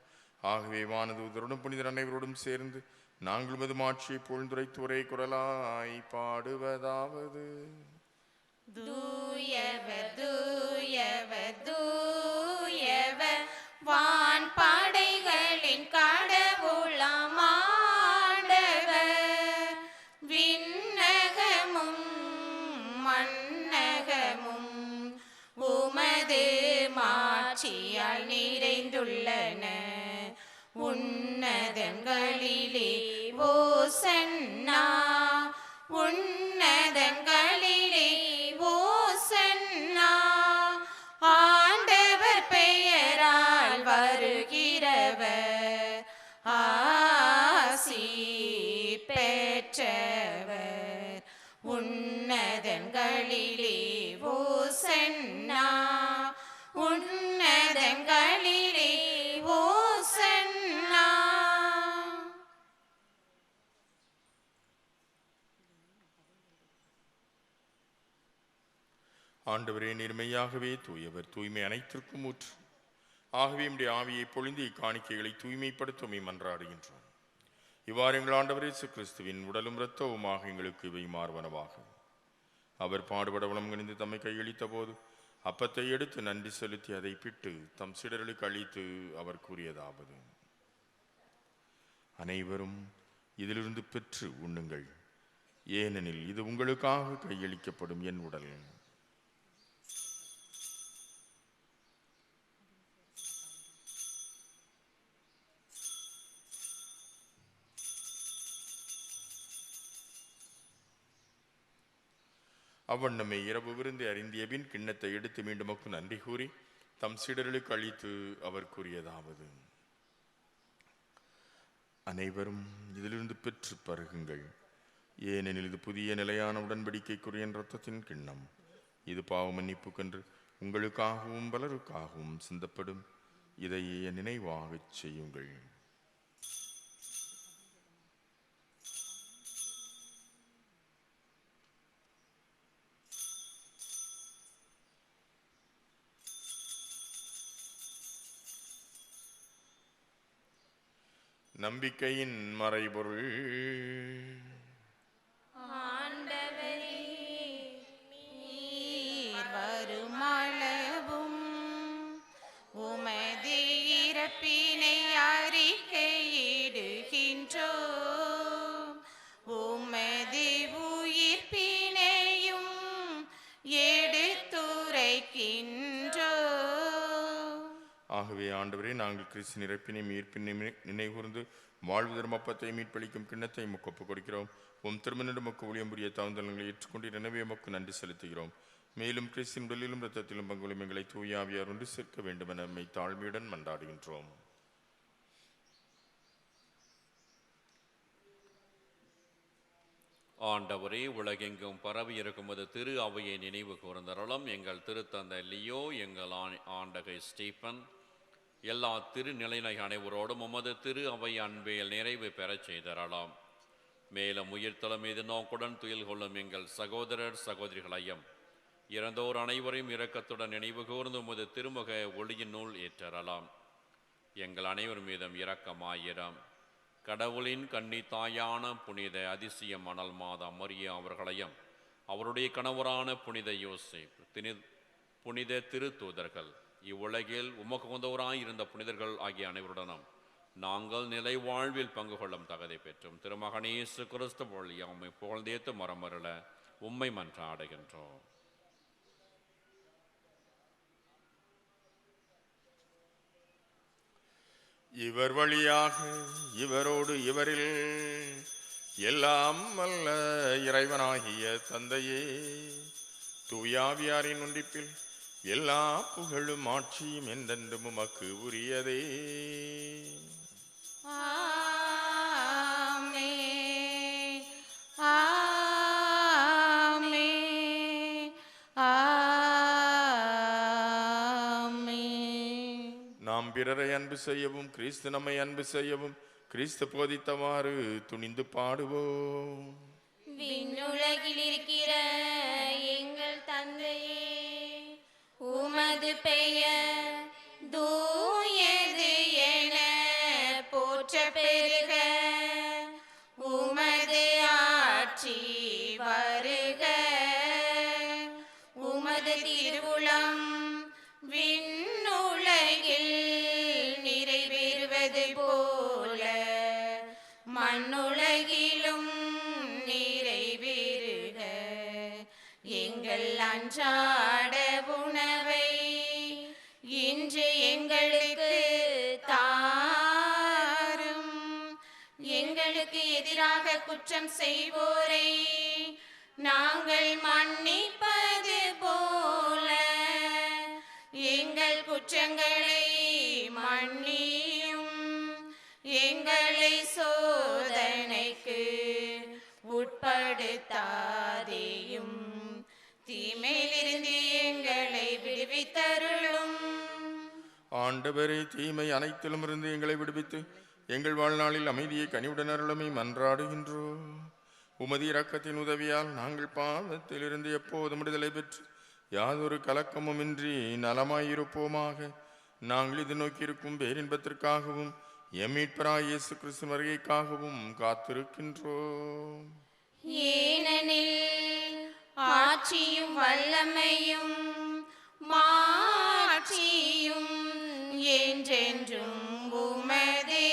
ஆகவே வானதூதரோடும் புனிதர் அனைவரோடும் சேர்ந்து நாங்கள் உமது மாட்சியை புகழ்ந்துரைத்து ஒரே குரலாய் பாடுவதாவது: தூயவர் தூயவர் தூயவர் வான் படைகளின் கடவுளாம் ஆண்டவர். விண்ணகமும் மண்ணகமும் உமது மாட்சியால் நிறைந்துள்ளன. உன்னதங்களிலே ஓசன்னா, உன்னதங்களிலே ஓசன்னா. ஆண்டவர் பெயரால் வருகிறவர் ஆசி பெற்றவர். உன்னதங்களிலே ஓசன்னா, உன்னதங்களிலே ஓசன்னா. ஆண்டவரே, நேர்மையாகவே தூயவர், தூய்மை அனைத்திற்கும் ஊற்று. ஆகவே உம்முடைய ஆவியை பொழிந்து இக்காணிக்கைகளை தூய்மைப்படுத்த உம்மை மன்றாடுகின்றோம். இவ்வாறு எங்கள் ஆண்டவர் இயேசு கிறிஸ்துவின் உடலும் இரத்தவுமாக எங்களுக்கு இவை மாறுவனவாக. அவர் பாடுபட உளம்கணிந்து தம்மை கையளித்த போது அப்பத்தை எடுத்து நன்றி செலுத்தி அதை பிட்டு தம் சீடர்களுக்கு அளித்து அவர் கூறியதாவது: அனைவரும் இதிலிருந்து பெற்று உண்ணுங்கள், ஏனெனில் இது உங்களுக்காக கையளிக்கப்படும் என் உடல். அவ்வண்ணமே இரவு விருந்து அறிந்திய பின் கிண்ணத்தை எடுத்து மீண்டும் நன்றி கூறி தம் சீடர்களுக்கு அளித்து அவர் கூறியதாவது: அனைவரும் இதிலிருந்து பெற்று பருகுங்கள், ஏனெனில் இது புதிய நிலையான உடன்படிக்கைக்குரிய இரத்தத்தின் கிண்ணம். இது பாவ மன்னிப்புக்கென்று உங்களுக்காகவும் பலருக்காகவும் சிந்தப்படும். இதை நினைவாகச் செய்யுங்கள். நம்பிக்கையின் மறைபொருள். ஆண்டவரே, நீர் வருமளவும் உமது இறப்பினை அறிக்கையிடுகின்றோம், உமது உயிர்ப்பினையும் எடுத்துரைக்கின்றோம். ஆகவே ஆண்டவரே, நாங்கள் கிறிஸ்து இறப்பினை மீட்பினை நினைவுகூர்ந்து வாழ்வு தர்மப்பத்தை மீட்பளிக்கும் கிண்ணத்தை ஒப்பு கொடுக்கிறோம். உம் திருமணம் ஊழியம் புரிய தாழ்ந்தலங்களை ஏற்றுக்கொண்டு எனவே எமக்கு நன்றி செலுத்துகிறோம். மேலும் கிறிஸ்தின் உடலிலும் இரத்தத்திலும் பங்குலும் எங்களை தூயாவியார் ஒன்று சேர்க்க வேண்டும் என நம்மை தாழ்மையுடன் மன்றாடுகின்றோம். ஆண்டவரே, உலகெங்கும் பரவி இருக்கும்போது திரு அவையை நினைவு கூர்ந்தருளும். எங்கள் திருத்தந்தை லியோ, எங்கள் ஆண்டகை ஸ்டீபன், எல்லா திருநிலையினை அனைவரோடும் உமது திரு அவை அன்பில் நிறைவு பெறச் செய்தரலாம். மேலும் உயிர்த்தலம் மீது நோக்குடன் துயில் கொள்ளும் எங்கள் சகோதரர் சகோதரிகளையும் இறந்தோர் அனைவரையும் இரக்கத்துடன் நினைவு கூர்ந்து உமது திருமுக ஒளியின் நூல் ஏற்றரலாம். எங்கள் அனைவர் மீதும் இரக்கமாயிரம். கடவுளின் கன்னி தாயான புனித அதிசய மணல் மாதா மரியா அவர்களையும் அவருடைய கணவரான புனித யோசேப், புனித திருத்தூதர்கள், இவ்வுலகில் உமக்குந்தவராய் இருந்த புனிதர்கள் ஆகிய அனைவருடனும் நாங்கள் நிலை வாழ்வில் பங்கு கொள்ளும் தகுதி பெற்றும் திருமகன் இயேசு கிறிஸ்து வழியாக உம்மை புகழ்ந்தேத்து மரமருள உம்மை மன்றாடுகின்றோம். இவர் வழியாக இவரோடு இவரில் எல்லாம் வல்ல இறைவனாகிய தந்தையே, தூயாவியாரின் ஒன்றிப்பில் எல்லா புகழும் ஆட்சியும் என்றென்றும் உமக்கு உரியதே. ஆமென், ஆமென், ஆமென். நாம் பிறரை அன்பு செய்யவும் கிறிஸ்து நம்மை அன்பு செய்யவும் கிறிஸ்து போதித்தவாறு துணிந்து பாடுவோம். விண்ணுலகில் இருக்கிற எங்கள் தந்தையே, உமது பெயர் தூயது என போற்ற பெருக, உமது ஆட்சி வருக, உமது திருவுளம் விண்ணுலகில் நிறைவேறுவது போல மண்ணுலகிலும் நிறைவேறுக. எங்கள் அன்றாட உணவை இன்று எங்களுக்கு தாரும். எங்களுக்கு எதிராக குற்றம் செய்வோரை நாங்கள் மன்னிப்பது போல எங்கள் குற்றங்களை மன்னியும். எங்களை சோதனைக்கு உட்படுத்தாதேயும், தீமையிலிருந்து எங்களை விடுவித்தருளும். ஆண்டவரே, தீமை அனைத்திலும் இருந்து எங்களை விடுவித்து எங்கள் வாழ்நாளில் அமைதியை கனிவுடன் அருளமை மன்றாடுகின்றோம். உமது இரக்கத்தின் உதவியால் நாங்கள் பாவத்திலிருந்து எப்போதும் விடுதலை பெற்று யாதொரு கலக்கமுமின்றி நலமாயிருப்போமாக. நாங்கள் இது நோக்கியிருக்கும் பேரின்பத்திற்காகவும் எம் மீட்பராகிய இயேசு கிறிஸ்து வருகைக்காகவும் காத்திருக்கின்றோம். ஏனெனில் ஆட்சியும் வல்லமையும் மாட்சியும் என்றென்றும் உமதே.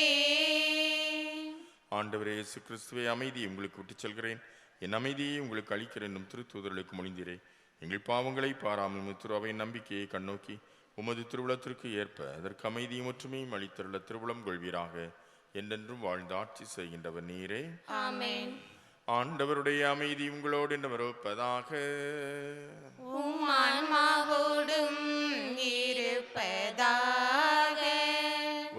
ஆண்டவரே இயேசு கிறிஸ்துவை, அமைதியை உங்களுக்கு விட்டுச் செல்கிறேன், என் அமைதியை உங்களுக்கு அளிக்கிறேன் என்னும் திருத்தூதர்களுக்கு மொழிந்தீரே. எங்கள் பாவங்களை பாராமல் திரு அவை நம்பிக்கையை கண்ணோக்கி உமது திருவுளத்திற்கு ஏற்ப அதற்கு அமைதியும் ஒற்றுமையும் அளித்தருள திருவுளம் கொள்வீராக. என்றென்றும் வாழ்ந்து ஆட்சி செய்கின்றவர் நீரே. ஆமென். ஆண்டவருடைய அமைதி உங்களோடு என்று இருப்பதாக. உம் ஆன்மாவோடும் இருப்பதாக.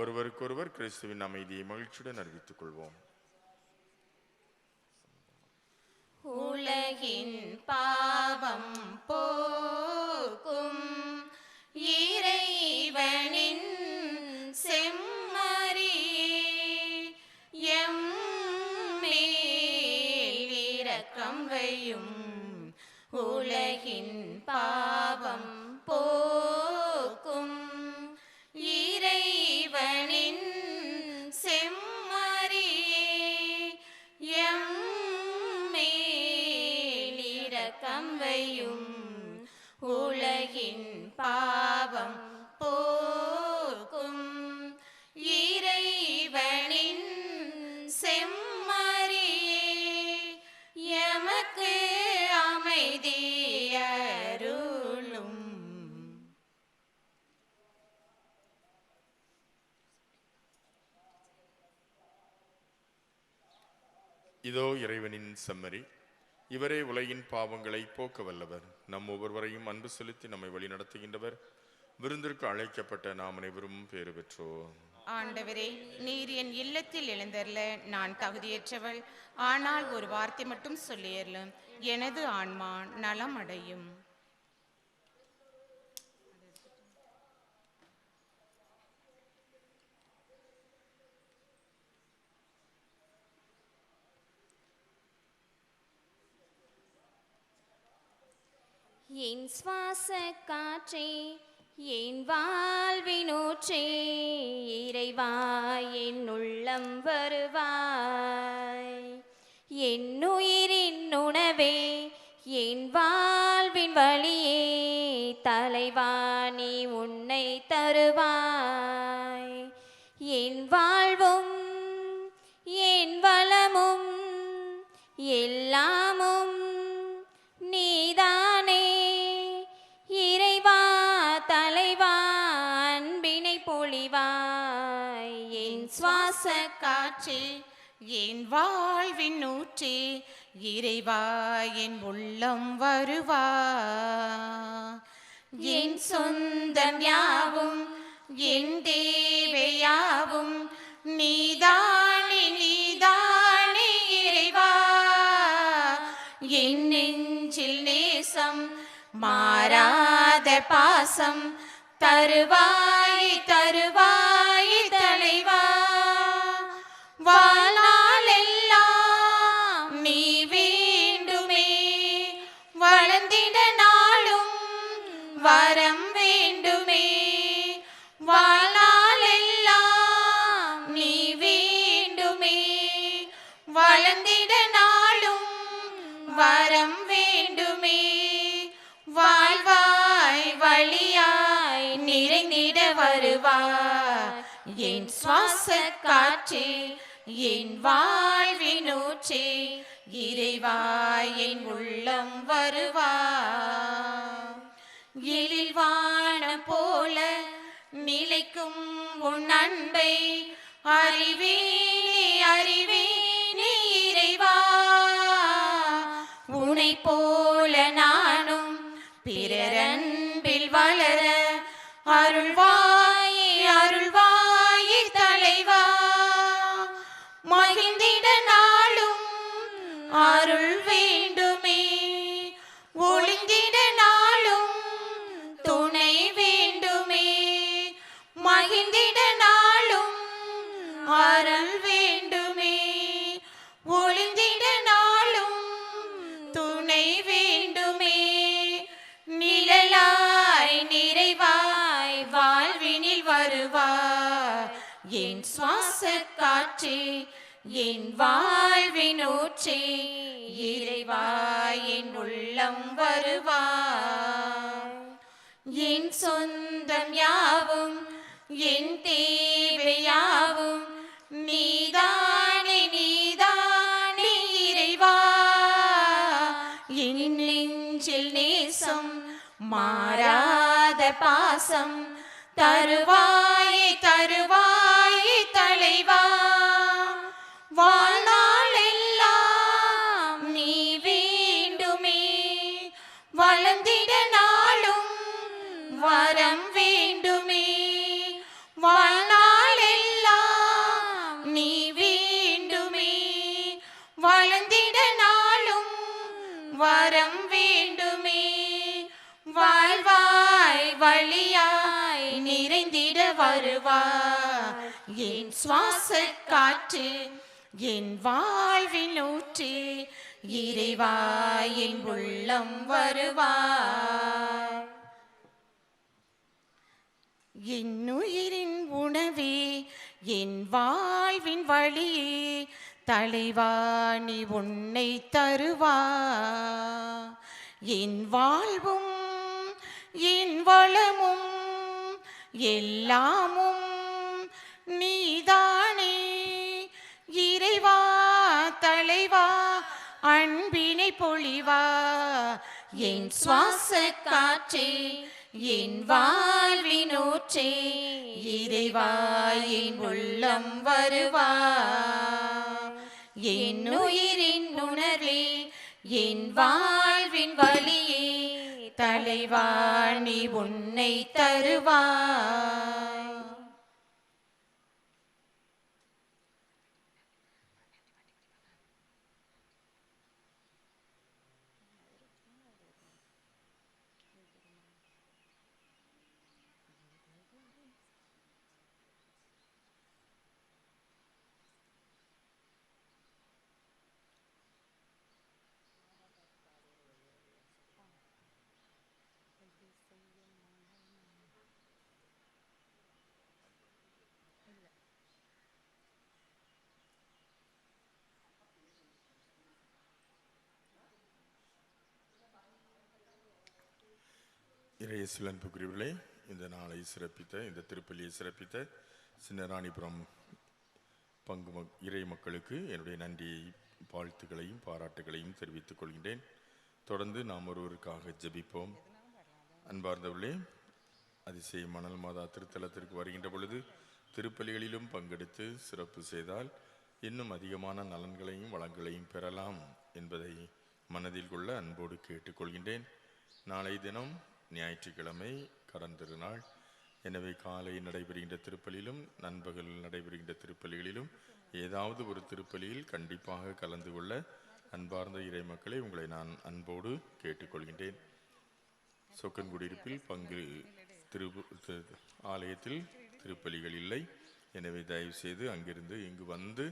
ஒருவருக்கொருவர் கிறிஸ்துவின் அமைதியை மகிழ்ச்சியுடன் அறிவித்துக் கொள்வோம். உலகின் பாவம் போக்கும் இறைவனின் செம்மறியே, எம் மேல் இரக்கம் வையும். உலகின் பாவம் போக்கும் இறைவனின் செம்மறியே, எம் மேல் இரக்கம் வையும். உலகின் பாவம் போக்கும் இறைவனின் செம்மறியே, எமக்கு அமைதி அருளும். இதோ இறைவனின் செம்மறி, இவரே உலகின் பாவங்களை போக்க வல்லவர். நம் ஒவ்வொருவரையும் அன்பு செலுத்தி நம்மை வழி நடத்துகின்றவர். விருந்திற்கு அழைக்கப்பட்ட நாம் அனைவரும் பேறு பெற்றோர். ஆண்டவரே, நீர் என் இல்லத்தில் எழுந்தருள நான் தகுதியற்றவள். ஆனால் ஒரு வார்த்தை மட்டும் சொல்லியறலும் எனது ஆன்மா நலம் அடையும். என் சுவாச காற்றே, என் வாழ்வினூற்றே, இறைவா என் உள்ளம் வருவாய். என் உயிரின் உணவே, என் வாழ்வின் வழியே, தலைவா நீ உன்னை தருவாய். என் வாழ்வும் என் வளமும் எல்லாமும் நீதானே. இறைவா தலைவா அன்பினை பொழிவாய். என் சுவாச காற்றே, என் வாழ்வின் ஊற்றே, இறைவா என் உள்ளம் வருவா. என் சொந்தம் யாவும் என் தேவையாவும் நீதானே நீதானே இறைவா. என் நெஞ்சில் நேசம் மாறாத பாசம் தருவாய் தருவாய் தலைவா. வாழ்நாளெல்லாம் நீ வேண்டுமே, வளர்ந்திட நாளும் வரம் வேண்டுமே. வாழ்நாளெல்லாம் நீ வேண்டுமே, வளர்ந்திட நாளும் வரம் வேண்டுமே. வாழ்வாய் வழியாய் நிறைந்திட வருவாய். என் சுவாச காற்றே, என் வாழ்வினூற்றே, இறைவா என் உள்ளம் வருவாய். எழில் வானம் போல நிலைக்கும் உன் அன்பை அறிவேனே அறிவேனே இறைவா. உனை போல நானும் பிறரன்பில் வளர அருள்வாயே அருள்வாயே தலைவா. மகிழ்ந்திட நாளும் அருள் வேண்டுமே, ஒளிந்திட நாளும் துணை வேண்டுமே. மகிழ்ந்திட நாளும் அருள் வேண்டுமே, ஒளிந்திட நாளும் துணை வேண்டுமே. நிழலாய் நிறைவாய் வாழ்வினில் வருவாய். என் சுவாச காற்றே, என் வாழ்வின் ஊற்றே, இறைவா என் உள்ளம் வருவாய். என் சொந்தம் யாவும், என் தேவையாவும் நீதானே, நீதானே இறைவா. என் நெஞ்சில் நேசம், மாறாத பாசம் தருவாயே, தருவாயே தலைவா. வாழ்நாள் எல்லாம் நீ வேண்டுமே, வளர்ந்திட நாளும் வரம் வேண்டுமே. வாழ்நாள் எல்லாம் நீ வேண்டுமே, வளர்ந்திட நாளும் வரம் வேண்டுமே. வாழ்வாய் வழியாய் நிறைந்திட வருவாய். என் சுவாச காற்று, என் வாழ்வின் ஊற்று, இறைவா என் உள்ளம் வருவாய். என் உயிரின் உணவே, என் வாழ்வின் வழியே, தலைவா நீ உன்னை தருவா. என் வாழ்வும் என் வளமும் எல்லாமும் நீதானே இறைவா. தலைவா அன்பினை பொழிவா. என் சுவாச காற்றே, என் வாழ்வின் ஊற்றே, இறைவா என் உள்ளம் வருவா. என் உயிரின் உணர்வே, என் வாழ்வின் வழியே, தலைவா நீ உன்னை தருவாய். இறையேசுவின் அன்புக்குரியவர்களே, இந்த நாளை சிறப்பித்த, இந்த திருப்பலியை சிறப்பித்த சின்னராணிபுரம் பங்கு இறை மக்களுக்கு என்னுடைய நன்றியை, வாழ்த்துக்களையும் பாராட்டுகளையும் தெரிவித்துக் கொள்கின்றேன். தொடர்ந்து நாம் ஒருவருக்காக ஜெபிப்போம். அன்பார்ந்தவர்களே, அதிசய மணல் மாதா திருத்தலத்திற்கு வருகின்ற பொழுது திருப்பலிகளிலும் பங்கெடுத்து சிறப்பு செய்தால் இன்னும் அதிகமான நலன்களையும் வளங்களையும் பெறலாம் என்பதை மனதில் கொள்ள அன்போடு கேட்டுக்கொள்கின்றேன். நாளை தினம் ஞாயிற்றுக்கிழமை கடன் திருநாள். எனவே காலை நடைபெறுகின்ற திருப்பலியிலும் நண்பகல் நடைபெறுகின்ற திருப்பலிகளிலும் ஏதாவது ஒரு திருப்பலியில் கண்டிப்பாக கலந்து கொள்ள அன்பார்ந்த இறை மக்களை உங்களை நான் அன்போடு கேட்டுக்கொள்கின்றேன். சொக்கன்குடியிருப்பில் ஆலயத்தில் திருப்பலிகள் இல்லை. எனவே தயவு செய்து அங்கிருந்து இங்கு வந்து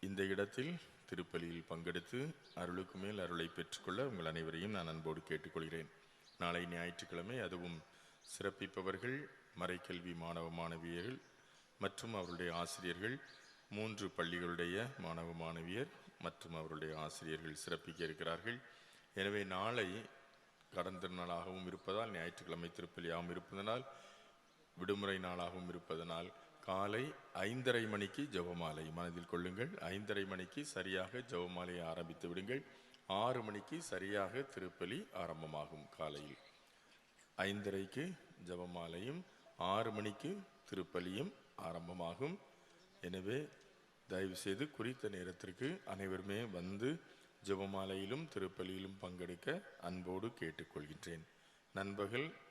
இந்த இடத்தில் திருப்பலியில் பங்கெடுத்து அருளுக்கு மேல் அருளை பெற்றுக்கொள்ள உங்கள் அனைவரையும் நான் அன்போடு கேட்டுக்கொள்கிறேன். நாளை ஞாயிற்றுக்கிழமை, அதுவும் சிறப்பிப்பவர்கள் மறைக்கல்வி மாணவ மாணவியர்கள் மற்றும் அவருடைய ஆசிரியர்கள், 3 பள்ளிகளுடைய மாணவ மாணவியர் மற்றும் அவருடைய ஆசிரியர்கள் சிறப்பிக்க இருக்கிறார்கள். எனவே நாளை கடன் திருநாளாகவும் இருப்பதால், ஞாயிற்றுக்கிழமை திருப்பலியாகவும் இருப்பதனால், விடுமுறை நாளாகவும் இருப்பதனால் காலை 5:30 மணிக்கு ஜெபமாலை மனதில் கொள்ளுங்கள். 5:30 மணிக்கு சரியாக ஜெபமாலையை ஆரம்பித்து விடுங்கள். 6 மணிக்கு சரியாக திருப்பலி ஆரம்பமாகும். காலையில் 5:30க்கு ஜெபமாலையும் 6 மணிக்கு திருப்பலியும் ஆரம்பமாகும். எனவே தயவு செய்து குறித்த நேரத்திற்கு அனைவருமே வந்து ஜெபமாலையிலும் திருப்பலியிலும் பங்கெடுக்க அன்போடு கேட்டுக்கொள்கின்றேன்.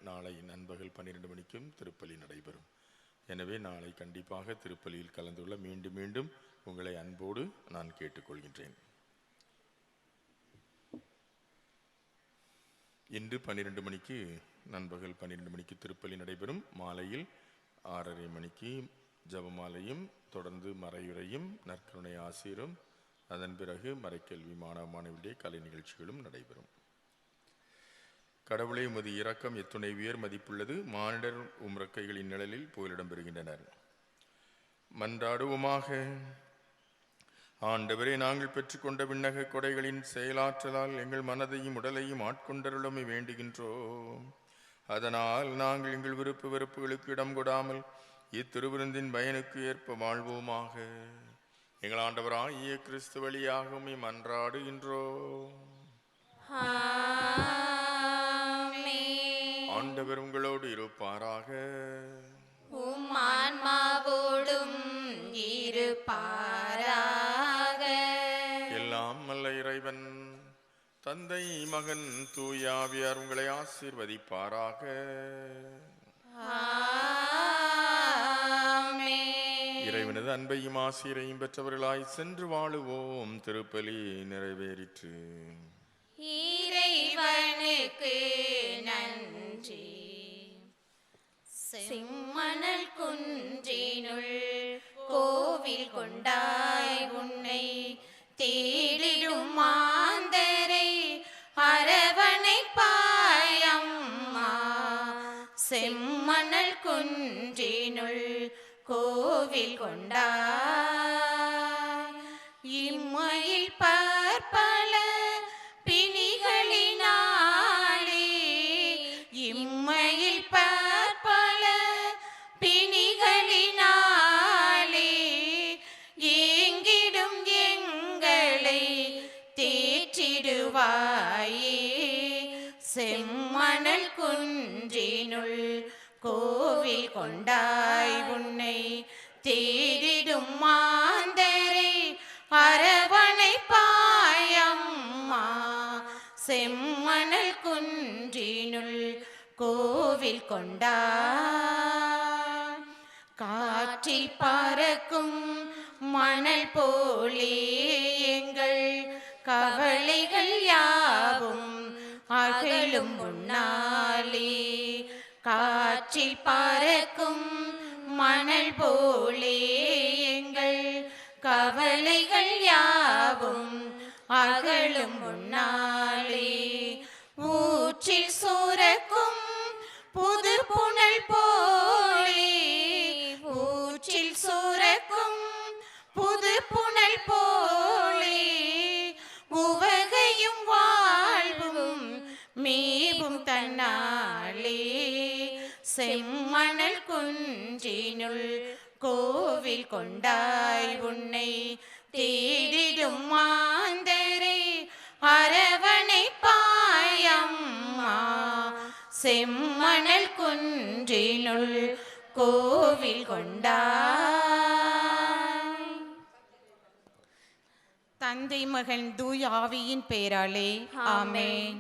நாளை நண்பகல் 12 மணிக்கும் திருப்பலி நடைபெறும். எனவே நாளை கண்டிப்பாக திருப்பலியில் கலந்து கொள்ள மீண்டும் மீண்டும் உங்களை அன்போடு நான் கேட்டுக்கொள்கின்றேன். இன்று 12 மணிக்கு, நண்பகல் 12 மணிக்கு திருப்பலி நடைபெறும். மாலையில் 6:30 மணிக்கு ஜெபமாலையும் தொடர்ந்து மறையுரையும் நற்கருணை ஆசிரியரும், அதன் பிறகு மறைக்கல்வி மாணவ மாணவியுடைய கலை நிகழ்ச்சிகளும் நடைபெறும். கடவுளை உமது இரக்கம் எத்துணை உயர் மதிப்புள்ளது. மானிடர் உம் இறக்கைகளின் நிழலில் புகலிடம் பெறுகின்றனர். மன்றாடுவோமாக. ஆண்டவரே, நாங்கள் பெற்றுக்கொண்ட விண்ணக கொடைகளின் செயலாற்றலால் எங்கள் மனதையும் உடலையும் ஆட்கொண்டருளுமை வேண்டுகின்றோம். அதனால் நாங்கள் எங்கள் விருப்பு வெறுப்புகளுக்கு இடம் கொடாமல் இத்திருவிருந்தின் பயனுக்கு ஏற்ப வாழ்வோமாக. எங்கள் ஆண்டவராகிய கிறிஸ்து வழியாகவும் மன்றாடுகின்றோம். ஆண்டவர் உங்களோடு இருப்பாராக. உம் ஆன்மாவோடும் இருப்பாராக. எல்லாம் வல்ல இறைவன் தந்தை, மகன், தூய ஆவியார் உங்களை ஆசீர்வதிப்பாராக. இறைவனது அன்பையும் ஆசீரையும் பெற்றவர்களாய் சென்று வாழுவோம். திருப்பலி நிறைவேறிற்று. இறைவனுக்கு நன்றி. செம்மணல் குன்றினுள் கோவில் கொண்டாய் உன்னை தேடிடும் மாந்தரை அரவணைப்பாயம்மா. செம்மணல் குன்றினுள் கோவில் கொண்டாய் இம்மையில் பற்பல பிணிகளினாலே, இம்மையில் பற்பல பிணிகளினாலே ஏங்கிடும் எங்களை தேற்றிடுவாயே. செம்மணல் குன்றினுள் கோவில் கொண்டாய் உன்னை தேடிடும் மாந்தரை அரவணைப்பாயம்மா. செம்மணல் குன்றினுள் கோவில் கொண்டாய். காற்றில் பறக்கும் மணல் போலே எங்கள் கவலைகள் யாவும் அகலும் முன்னாலே. காற்றில் பறக்கும் மணல் போலே எங்கள் கவலைகள் யாவும் அகலும் முன்னாலே. ஊற்றில் சுரக்கும் புது புனல் போலே, ஊற்றில் சுரக்கும் புது புனல் போலே உவகையும் வாழ்வும் மேவும் தன்னாலே. செம்மணல் குன்றினுள் கோவில் கொண்டாய் உன்னை தேடிடும் மாந்தரை அரவணைப்பாயம்மா. செம்மணல் குன்றினுள் கோவில் கொண்டாய். தந்தை, மகன், தூய ஆவியின் பெயராலே ஆமென்.